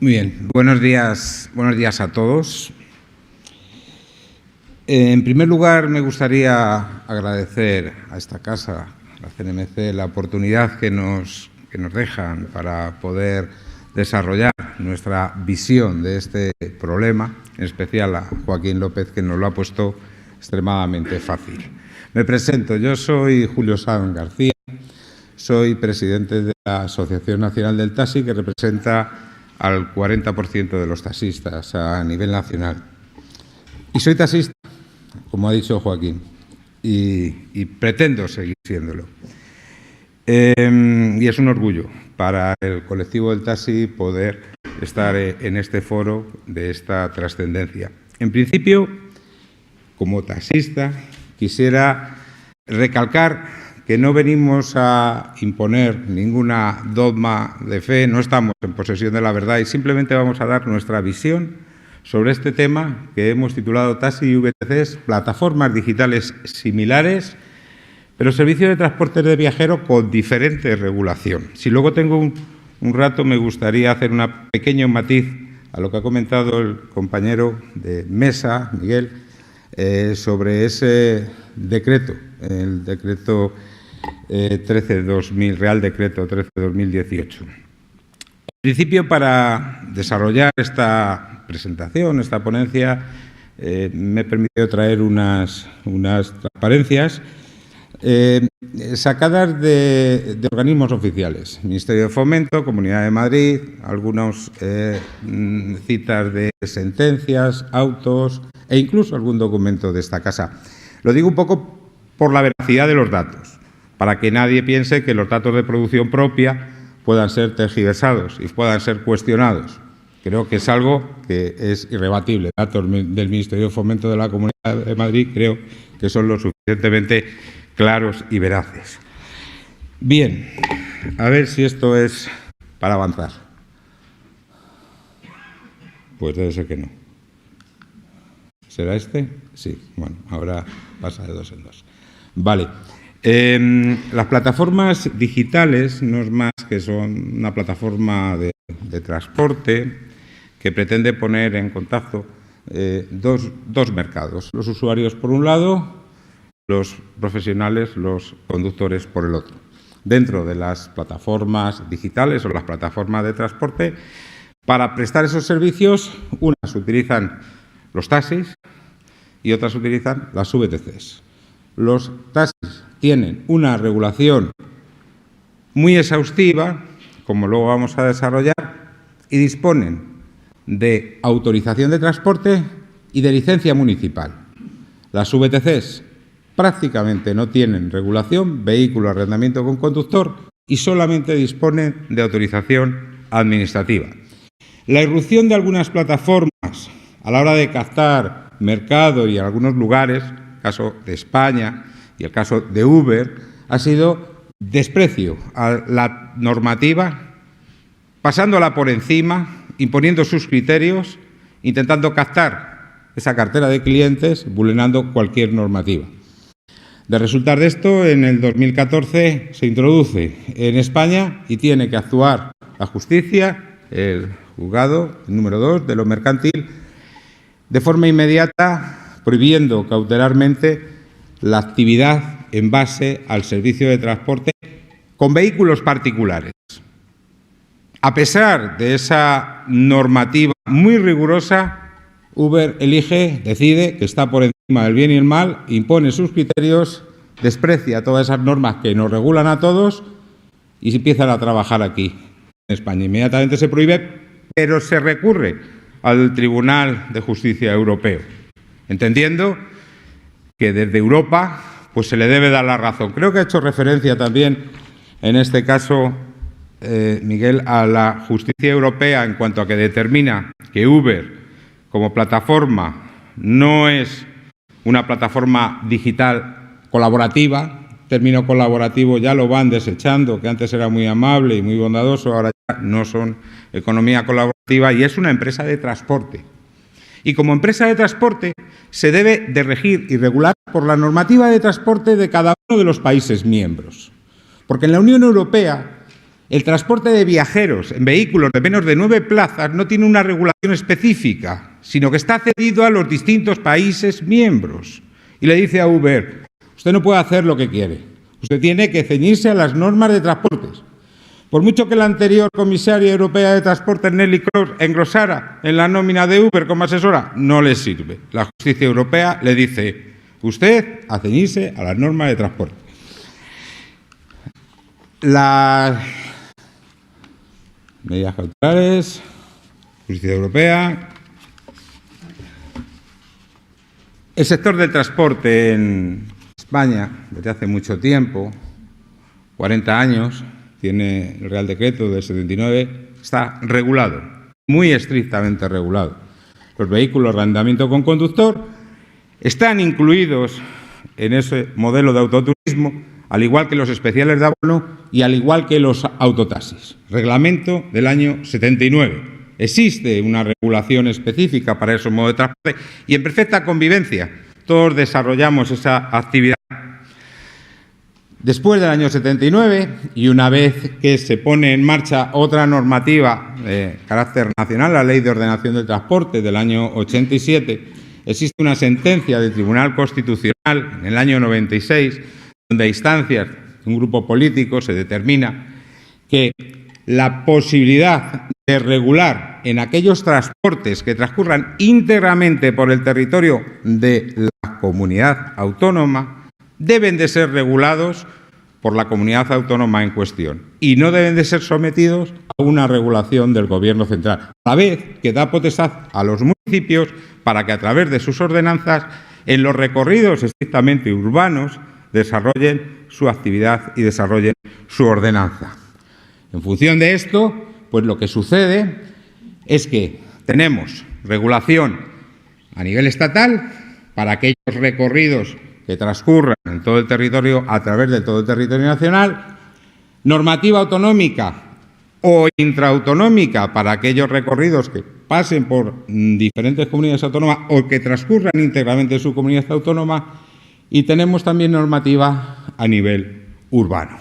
Muy bien, buenos días a todos. En primer lugar, me gustaría agradecer a esta casa, a la CNMC, la oportunidad que nos dejan para poder desarrollar nuestra visión de este problema, en especial a Joaquín López, que nos lo ha puesto extremadamente fácil. Me presento, yo soy Julio Sanz García, soy presidente de la Asociación Nacional del Taxi, que representa al 40% de los taxistas a nivel nacional. Y soy taxista, como ha dicho Joaquín, y pretendo seguir siéndolo. Y es un orgullo para el colectivo del taxi poder estar en este foro de esta trascendencia. En principio, como taxista, quisiera recalcar que no venimos a imponer ninguna dogma de fe, no estamos en posesión de la verdad y simplemente vamos a dar nuestra visión sobre este tema que hemos titulado Taxi y VTCs, plataformas digitales similares, pero servicios de transporte de viajeros con diferente regulación. Si luego tengo un rato, me gustaría hacer un pequeño matiz a lo que ha comentado el compañero de mesa, Miguel, sobre ese decreto, el decreto 13-2000, Real Decreto 13-2018. En principio, para desarrollar esta presentación, esta ponencia, me he permitido traer unas transparencias sacadas de organismos oficiales, Ministerio de Fomento, Comunidad de Madrid, algunas citas de sentencias, autos e incluso algún documento de esta casa. Lo digo un poco por la veracidad de los datos, para que nadie piense que los datos de producción propia puedan ser tergiversados y puedan ser cuestionados. Creo que es algo que es irrebatible. Datos del Ministerio de Fomento de la Comunidad de Madrid creo que son lo suficientemente claros y veraces. Bien, a ver si esto es para avanzar. Pues debe ser que no. ¿Será este? Sí, bueno, ahora pasa de dos en dos. Vale. Las plataformas digitales no es más que son una plataforma de transporte que pretende poner en contacto dos mercados. Los usuarios por un lado, los profesionales, los conductores por el otro. Dentro de las plataformas digitales o las plataformas de transporte, para prestar esos servicios, unas utilizan los taxis y otras utilizan las VTCs. Los taxis tienen una regulación muy exhaustiva, como luego vamos a desarrollar, y disponen de autorización de transporte y de licencia municipal. Las VTCs prácticamente no tienen regulación, vehículo, arrendamiento con conductor, y solamente disponen de autorización administrativa. La irrupción de algunas plataformas a la hora de captar mercado y en algunos lugares, el caso de España y el caso de Uber, ha sido desprecio a la normativa, pasándola por encima, imponiendo sus criterios, intentando captar esa cartera de clientes, vulnerando cualquier normativa. De resultar de esto, en el 2014 se introduce en España y tiene que actuar la justicia, el juzgado número 2 de lo mercantil, de forma inmediata, prohibiendo cautelarmente la actividad en base al servicio de transporte con vehículos particulares. A pesar de esa normativa muy rigurosa, Uber decide que está por encima del bien y el mal, impone sus criterios, desprecia todas esas normas que nos regulan a todos y se empiezan a trabajar aquí, en España. Inmediatamente se prohíbe, pero se recurre al Tribunal de Justicia Europeo, entendiendo que desde Europa pues se le debe dar la razón. Creo que ha hecho referencia también, en este caso, Miguel, a la justicia europea en cuanto a que determina que Uber, como plataforma, no es una plataforma digital colaborativa. El término colaborativo ya lo van desechando, que antes era muy amable y muy bondadoso, ahora ya no son economía colaborativa, y es una empresa de transporte. Y como empresa de transporte se debe de regir y regular por la normativa de transporte de cada uno de los países miembros. Porque en la Unión Europea El transporte de viajeros en vehículos de menos de 9 plazas no tiene una regulación específica, sino que está cedido a los distintos países miembros. Y le dice a Uber, usted no puede hacer lo que quiere, usted tiene que ceñirse a las normas de transportes. Por mucho que la anterior comisaria europea de transporte, Nelly Kroes, engrosara en la nómina de Uber como asesora, no le sirve. La justicia europea le dice, usted a ceñirse a las normas de transporte. Las medidas cautelares, justicia europea. El sector del transporte en España, desde hace mucho tiempo, 40 años, tiene el Real Decreto del 79, está regulado, muy estrictamente regulado. Los vehículos de arrendamiento con conductor están incluidos en ese modelo de autoturismo, al igual que los especiales de abono y al igual que los autotaxis. Reglamento del año 79. Existe una regulación específica para esos modos de transporte y en perfecta convivencia todos desarrollamos esa actividad. Después del año 79 y una vez que se pone en marcha otra normativa de carácter nacional, la Ley de Ordenación del Transporte del año 87, existe una sentencia del Tribunal Constitucional en el año 96 donde a instancias de un grupo político se determina que la posibilidad de regular en aquellos transportes que transcurran íntegramente por el territorio de la comunidad autónoma deben de ser regulados por la comunidad autónoma en cuestión y no deben de ser sometidos a una regulación del Gobierno central, a la vez que da potestad a los municipios para que a través de sus ordenanzas en los recorridos estrictamente urbanos desarrollen su actividad y desarrollen su ordenanza. En función de esto, pues lo que sucede es que tenemos regulación a nivel estatal para aquellos recorridos que transcurran en todo el territorio, a través de todo el territorio nacional, normativa autonómica o intraautonómica para aquellos recorridos que pasen por diferentes comunidades autónomas o que transcurran íntegramente en su comunidad autónoma, y tenemos también normativa a nivel urbano.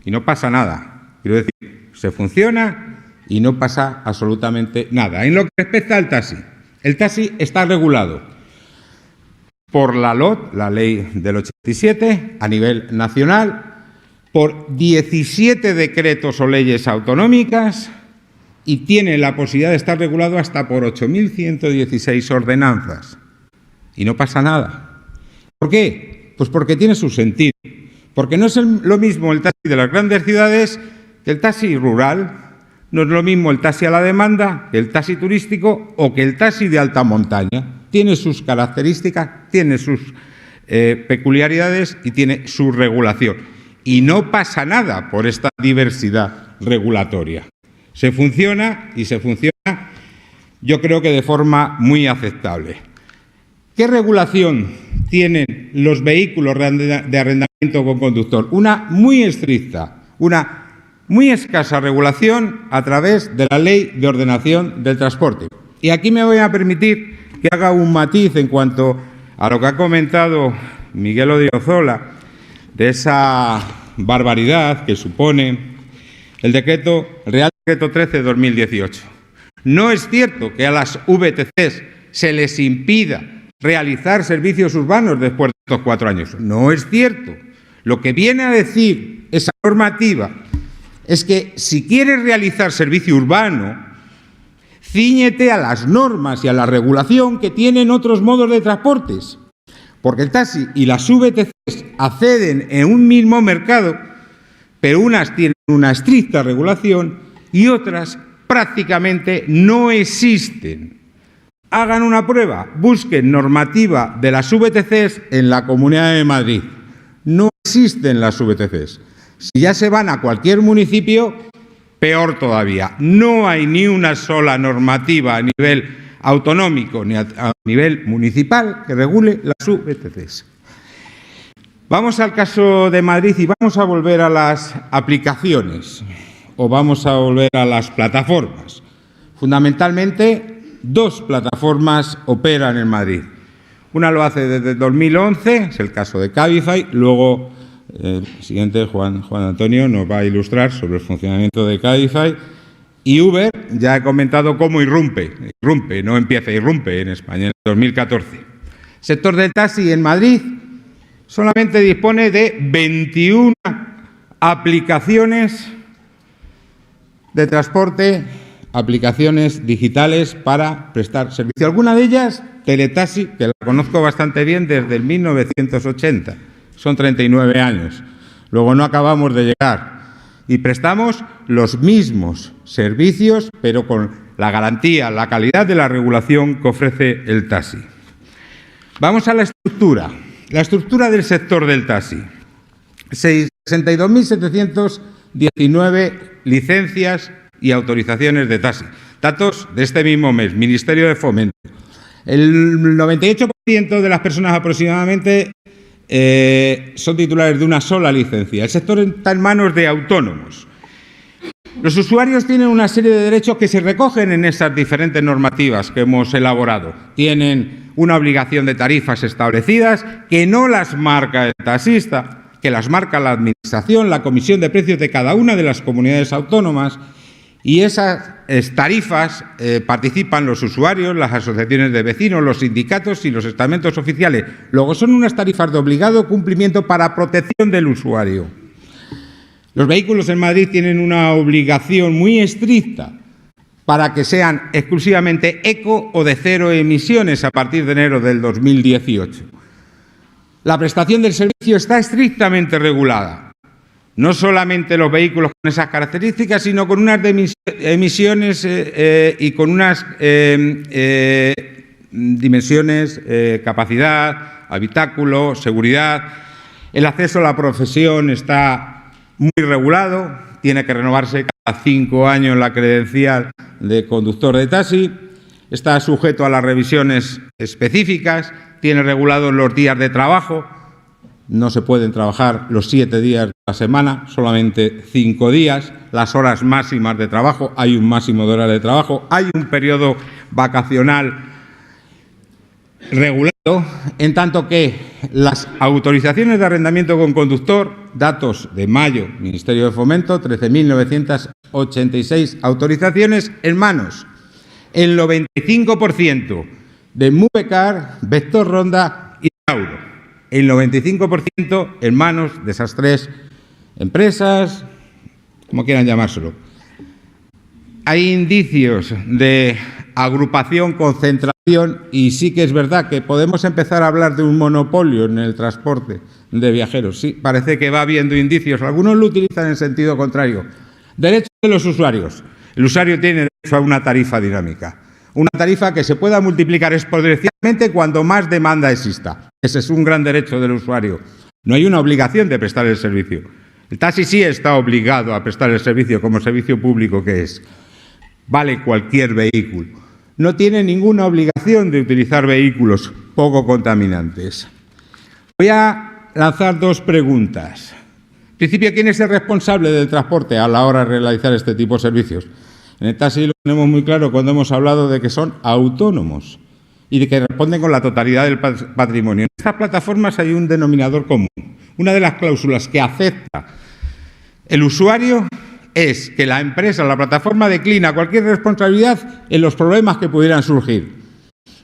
Y no pasa nada. Quiero decir, se funciona y no pasa absolutamente nada. En lo que respecta al taxi, el taxi está regulado por la LOT, la Ley del 87, a nivel nacional, por 17 decretos o leyes autonómicas y tiene la posibilidad de estar regulado hasta por 8.116 ordenanzas. Y no pasa nada. ¿Por qué? Pues porque tiene su sentido. Porque no es lo mismo el taxi de las grandes ciudades que el taxi rural, no es lo mismo el taxi a la demanda que el taxi turístico o que el taxi de alta montaña. Tiene sus características, tiene sus peculiaridades y tiene su regulación. Y no pasa nada por esta diversidad regulatoria. Se funciona y se funciona, yo creo que de forma muy aceptable. ¿Qué regulación tienen los vehículos de arrendamiento con conductor? Una muy estricta, una muy escasa regulación a través de la Ley de Ordenación del Transporte. Y aquí me voy a permitir que haga un matiz en cuanto a lo que ha comentado Miguel Odriozola, de esa barbaridad que supone el Real Decreto 13 de 2018. No es cierto que a las VTCs se les impida realizar servicios urbanos después de estos 4 años. No es cierto. Lo que viene a decir esa normativa es que si quieres realizar servicio urbano, cíñete a las normas y a la regulación que tienen otros modos de transportes. Porque el taxi y las VTCs acceden en un mismo mercado, pero unas tienen una estricta regulación y otras prácticamente no existen. Hagan una prueba, busquen normativa de las VTCs en la Comunidad de Madrid. No existen las VTCs. Si ya se van a cualquier municipio, peor todavía. No hay ni una sola normativa a nivel autonómico ni a nivel municipal que regule las VTCs. Vamos al caso de Madrid y vamos a volver a las aplicaciones o vamos a volver a las plataformas. Fundamentalmente, 2 plataformas operan en Madrid. Una lo hace desde 2011, es el caso de Cabify, luego Siguiente, Juan Antonio nos va a ilustrar sobre el funcionamiento de Cabify. Y Uber, ya he comentado cómo irrumpe, no empieza, irrumpe en España en 2014. El sector del taxi en Madrid solamente dispone de 21 aplicaciones de transporte, aplicaciones digitales para prestar servicio. Alguna de ellas, Teletaxi, que la conozco bastante bien desde el 1980, son 39 años. Luego no acabamos de llegar y prestamos los mismos servicios, pero con la garantía, la calidad de la regulación que ofrece el taxi. Vamos a la estructura del sector del taxi. 62.719 licencias y autorizaciones de taxi. Datos de este mismo mes, Ministerio de Fomento. El 98% de las personas aproximadamente son titulares de una sola licencia. El sector está en manos de autónomos. Los usuarios tienen una serie de derechos que se recogen en esas diferentes normativas que hemos elaborado. Tienen una obligación de tarifas establecidas que no las marca el taxista, que las marca la Administración, la Comisión de Precios de cada una de las comunidades autónomas, y esas tarifas participan los usuarios, las asociaciones de vecinos, los sindicatos y los estamentos oficiales. Luego son unas tarifas de obligado cumplimiento para protección del usuario. Los vehículos en Madrid tienen una obligación muy estricta para que sean exclusivamente eco o de cero emisiones a partir de enero del 2018. La prestación del servicio está estrictamente regulada. No solamente los vehículos con esas características, sino con unas emisiones y con unas dimensiones, capacidad, habitáculo, seguridad. El acceso a la profesión está muy regulado, tiene que renovarse cada 5 años la credencial de conductor de taxi, está sujeto a las revisiones específicas, tiene regulados los días de trabajo. No se pueden trabajar los 7 días de la semana, solamente 5 días. Las horas máximas de trabajo, hay un máximo de horas de trabajo, hay un periodo vacacional regulado, en tanto que las autorizaciones de arrendamiento con conductor, datos de mayo, Ministerio de Fomento, 13.986 autorizaciones en manos. El 95% de Movecar, Vector Ronda y Tauro. El 95% en manos de esas 3 empresas, como quieran llamárselo. Hay indicios de agrupación, concentración, y sí que es verdad que podemos empezar a hablar de un monopolio en el transporte de viajeros. Sí, parece que va habiendo indicios. Algunos lo utilizan en sentido contrario. Derechos de los usuarios. El usuario tiene derecho a una tarifa dinámica. Una tarifa que se pueda multiplicar exponencialmente cuando más demanda exista. Ese es un gran derecho del usuario. No hay una obligación de prestar el servicio. El taxi sí está obligado a prestar el servicio como servicio público que es. Vale cualquier vehículo. No tiene ninguna obligación de utilizar vehículos poco contaminantes. Voy a lanzar 2 preguntas. En principio, ¿quién es el responsable del transporte a la hora de realizar este tipo de servicios? En el taxi lo tenemos muy claro cuando hemos hablado de que son autónomos y de que responden con la totalidad del patrimonio. En estas plataformas hay un denominador común. Una de las cláusulas que acepta el usuario es que la empresa, la plataforma, declina cualquier responsabilidad en los problemas que pudieran surgir.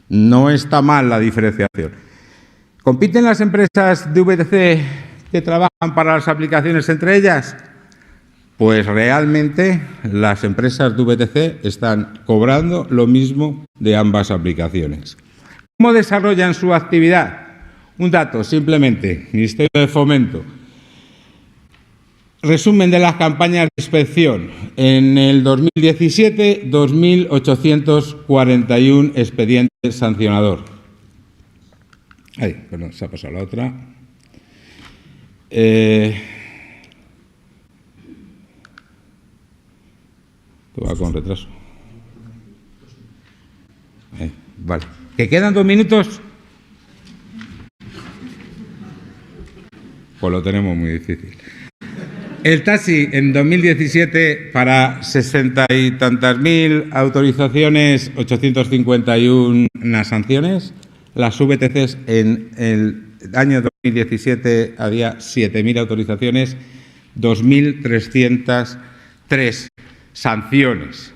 No está mal la diferenciación. ¿Compiten las empresas de VTC que trabajan para las aplicaciones entre ellas? Pues realmente las empresas de VTC están cobrando lo mismo de ambas aplicaciones. ¿Cómo desarrollan su actividad? Un dato, simplemente, Ministerio de Fomento. Resumen de las campañas de inspección. En el 2017, 2.841 expedientes sancionador. Ay, perdón, se ha pasado la otra. Va con retraso. Vale. ¿Que quedan 2 minutos? Pues lo tenemos muy difícil. El taxi en 2017 para 60 y tantas mil autorizaciones, 851 sanciones. Las VTCs en el año 2017 había 7.000 autorizaciones, 2.303 sanciones.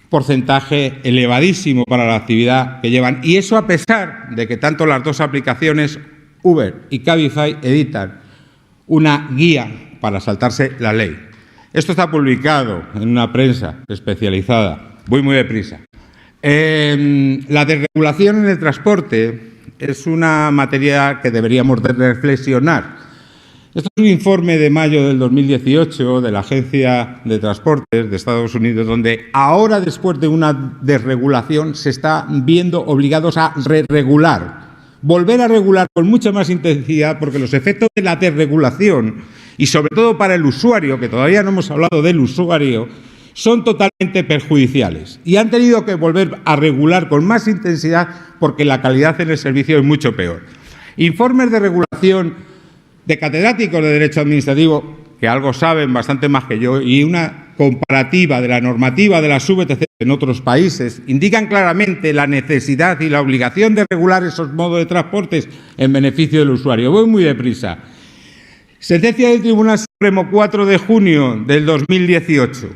Porcentaje elevadísimo para la actividad que llevan. Y eso a pesar de que tanto las dos aplicaciones, Uber y Cabify, editan una guía para saltarse la ley. Esto está publicado en una prensa especializada. Voy muy deprisa. La desregulación en el transporte es una materia que deberíamos de reflexionar. Esto es un informe de mayo del 2018 de la Agencia de Transportes de Estados Unidos, donde ahora, después de una desregulación, se está viendo obligados a re-regular, volver a regular con mucha más intensidad, porque los efectos de la desregulación, y sobre todo para el usuario, que todavía no hemos hablado del usuario, son totalmente perjudiciales. Y han tenido que volver a regular con más intensidad porque la calidad en el servicio es mucho peor. Informes de regulación de catedráticos de Derecho Administrativo, que algo saben bastante más que yo, y una comparativa de la normativa de las VTC en otros países, indican claramente la necesidad y la obligación de regular esos modos de transportes en beneficio del usuario. Voy muy deprisa. Sentencia del Tribunal Supremo 4 de junio del 2018.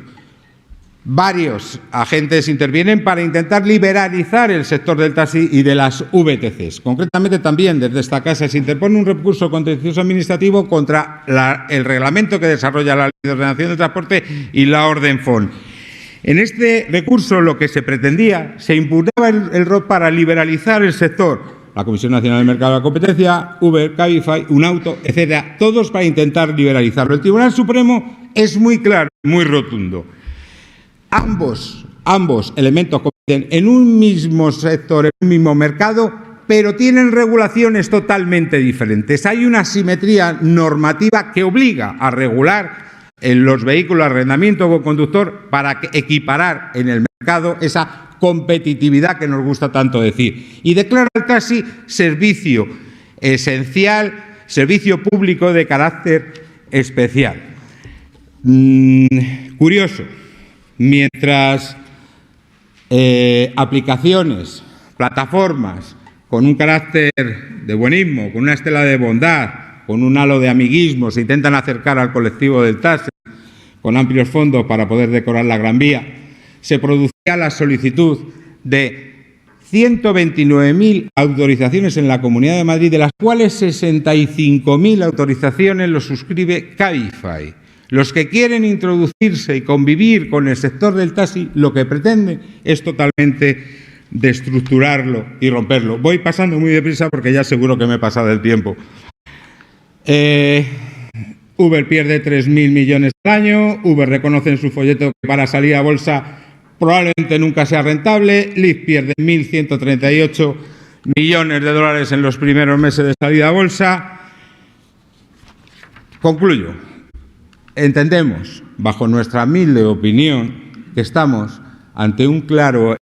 Varios agentes intervienen para intentar liberalizar el sector del taxi y de las VTCs. Concretamente, también desde esta casa se interpone un recurso contencioso administrativo contra el reglamento que desarrolla la Ley de Ordenación del Transporte y la Orden FON. En este recurso lo que se pretendía, se impugnaba el ROT para liberalizar el sector. La Comisión Nacional del Mercado de la Competencia, Uber, Cabify, Unauto, etcétera, todos para intentar liberalizarlo. El Tribunal Supremo es muy claro, muy rotundo. Ambos elementos compiten en un mismo sector, en un mismo mercado, pero tienen regulaciones totalmente diferentes. Hay una asimetría normativa que obliga a regular en los vehículos de arrendamiento con conductor para equiparar en el mercado esa competitividad que nos gusta tanto decir. Y declara el taxi servicio esencial, servicio público de carácter especial. Curioso. Mientras aplicaciones, plataformas con un carácter de buenismo, con una estela de bondad, con un halo de amiguismo, se intentan acercar al colectivo del taxi con amplios fondos para poder decorar la Gran Vía, se producía la solicitud de 129.000 autorizaciones en la Comunidad de Madrid, de las cuales 65.000 autorizaciones lo suscribe Cabify. Los que quieren introducirse y convivir con el sector del taxi, lo que pretenden es totalmente destructurarlo y romperlo. Voy pasando muy deprisa porque ya seguro que me he pasado el tiempo. Uber pierde 3.000 millones al año. Uber reconoce en su folleto que para salir a bolsa probablemente nunca sea rentable. Lyft pierde 1.138 millones de dólares en los primeros meses de salida a bolsa. Concluyo. Entendemos, bajo nuestra humilde opinión, que estamos ante un claro